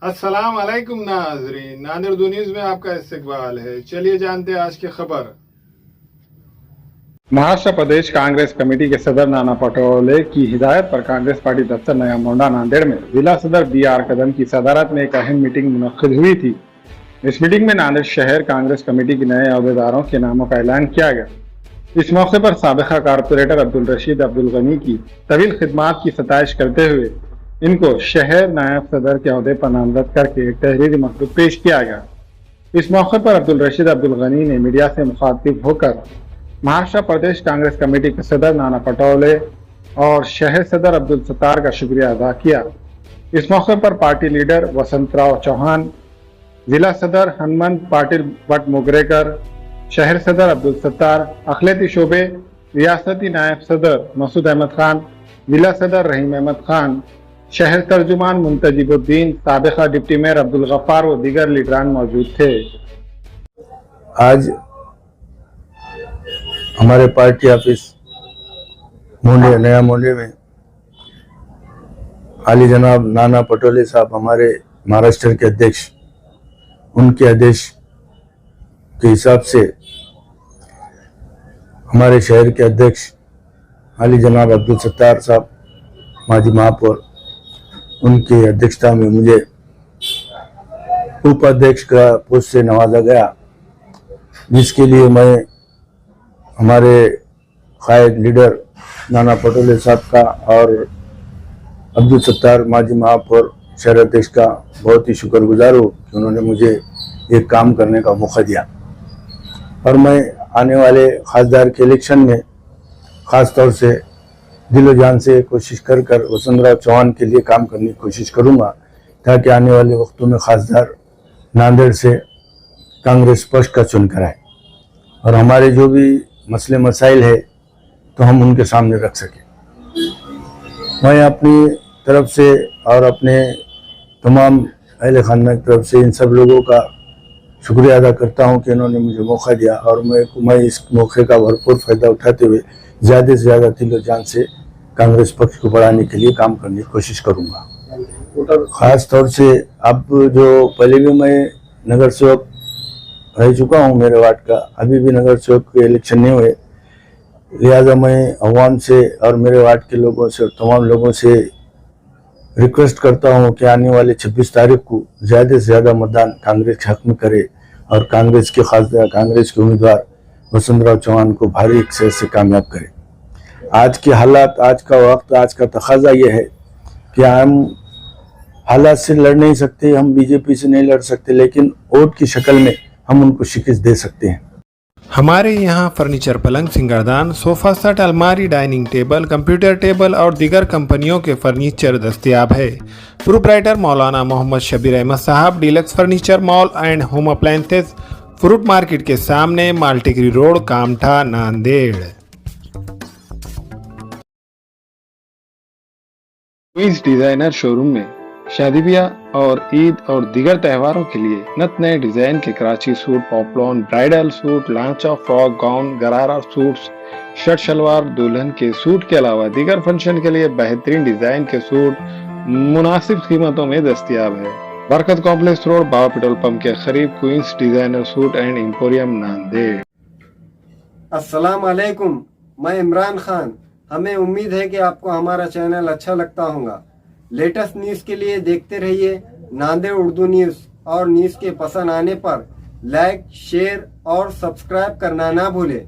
अस्सलाम वालेकुम नाजरीन, नादिर उर्दू न्यूज में आपका इस्तकबाल है। चलिए जानते हैं आज की खबर। महाराष्ट्र प्रदेश कांग्रेस कमेटी के सदर नाना पटोले की हिदायत पर कांग्रेस पार्टी दफ्तर नया मोंडा नांदेड़ में जिला सदर BR कदम की सदारत में एक अहम मीटिंग मुनक्किद हुई थी। इस मीटिंग में नांदेड़ शहर कांग्रेस कमेटी के नए अहदेदारों के नामों का ऐलान किया गया। इस मौके पर साबिका कारपोरेटर अब्दुल रशीद अब्दुल गनी की तवील खिदमात की सताइश करते हुए इनको शहर नायब सदर के अहदे पर नामजद करके एक तहरीरी मकतूब पेश किया गया। इस मौके पर अब्दुल रशीद अब्दुल गनी ने मीडिया से मुखातिब होकर महाराष्ट्र प्रदेश कांग्रेस कमेटी के सदर नाना पटोले और शहर सदर अब्दुल सत्तार का शुक्रिया अदा किया। इस मौके पर पार्टी लीडर वसंतराव चौहान, जिला सदर हनुमंत पाटिल भट्ट मुगरेकर, शहर सदर अब्दुल सत्तार, अखिलती शोबे रियासती नायब सदर मसूद अहमद खान, जिला सदर रहीम अहमद खान, शहर तर्जुमान मुंतजिबुद्दीन, साबिका डिप्टी मेयर अब्दुल गफ्फार व दीगर लीडरान मौजूद थे। आज हमारे पार्टी ऑफिस मोंडे नया मोंडे में आली जनाब नाना पटोले साहब हमारे महाराष्ट्र के अध्यक्ष, उनके आदेश के हिसाब से हमारे शहर के अध्यक्ष आली जनाब अब्दुल सत्तार साहब माजी महापौर, उनकी अध्यक्षता में मुझे उपाध्यक्ष का पोस्ट से नवाजा गया, जिसके लिए मैं हमारे कायद लीडर नाना पटोले साहब का और अब्दुल सत्तार माजी महापौर शहर अध्यक्ष का बहुत ही शुक्रगुजार हूँ कि उन्होंने मुझे ये काम करने का मौका दिया। और मैं आने वाले खासदार के इलेक्शन में ख़ास तौर से दिलो जान से कोशिश कर वसंतराव चौहान के लिए काम करने की कोशिश करूँगा, ताकि आने वाले वक्तों में खासदार नांदेड़ से कांग्रेस पक्ष का चुनकर आए और हमारे जो भी मसले मसाइल है तो हम उनके सामने रख सकें। मैं अपनी तरफ से और अपने तमाम अहले खानदान की तरफ से इन सब लोगों का शुक्रिया अदा करता हूं कि इन्होंने मुझे मौका दिया और मैं इस मौके का भरपूर फ़ायदा उठाते हुए ज़्यादा से ज़्यादा दिलो जान से कांग्रेस पक्ष को बढ़ाने के लिए काम करने की कोशिश करूँगा। ख़ास तौर से अब जो पहले भी मैं नगर सेवक रह चुका हूँ मेरे वार्ड का, अभी भी नगर सेवक के इलेक्शन नहीं हुए, लिहाजा मैं अवाम से और मेरे वार्ड के लोगों से और तमाम लोगों से रिक्वेस्ट करता हूँ कि आने वाले 26 तारीख को ज़्यादा से ज़्यादा मतदान कांग्रेस के हक में करे और कांग्रेस के उम्मीदवार वसंतराव चौहान को भारी अक्सर से कामयाब करे। आज के हालात, आज का वक्त, आज का तकाजा ये है कि हम हालात से लड़ नहीं सकते, हम बीजेपी से नहीं लड़ सकते, लेकिन वोट की शक्ल में हम उनको शिकस्त दे सकते हैं। हमारे यहाँ फर्नीचर, पलंग, सिंगारदान, सोफा सेट, अलमारी, डाइनिंग टेबल, कंप्यूटर टेबल और दीगर कंपनियों के फर्नीचर दस्तयाब है। Proprietor Maulana Mohammad Shabir Ahmed Sahab, deluxe furniture mall and home appliances, fruit market के सामने, Maltigiri road, Kamtha, Nanded. Queens designer showroom में शादी ब्याह और ईद और दीगर त्योहारों के लिए नत नए डिजाइन के कराची सूट, पॉपलॉन, ब्राइडल सूट, लांचा, फ्रॉक, गाउन, गरारा सूट्स, शर्ट शलवार, दुल्हन के सूट के अलावा दीगर फंक्शन के लिए बेहतरीन डिजाइन के सूट मुनासिब कीमतों में दस्तयाब है। Barkat complex road, Baba petrol pump के करीब, queens designer suit and emporium, Nanded. अस्सलाम वालेकुम, मैं इमरान खान। हमें उम्मीद है कि आपको हमारा चैनल अच्छा लगता होगा। लेटेस्ट न्यूज़ के लिए देखते रहिए नांदेड़ उर्दू न्यूज़ और न्यूज़ के पसंद आने पर लाइक, शेयर और सब्सक्राइब करना ना भूलें।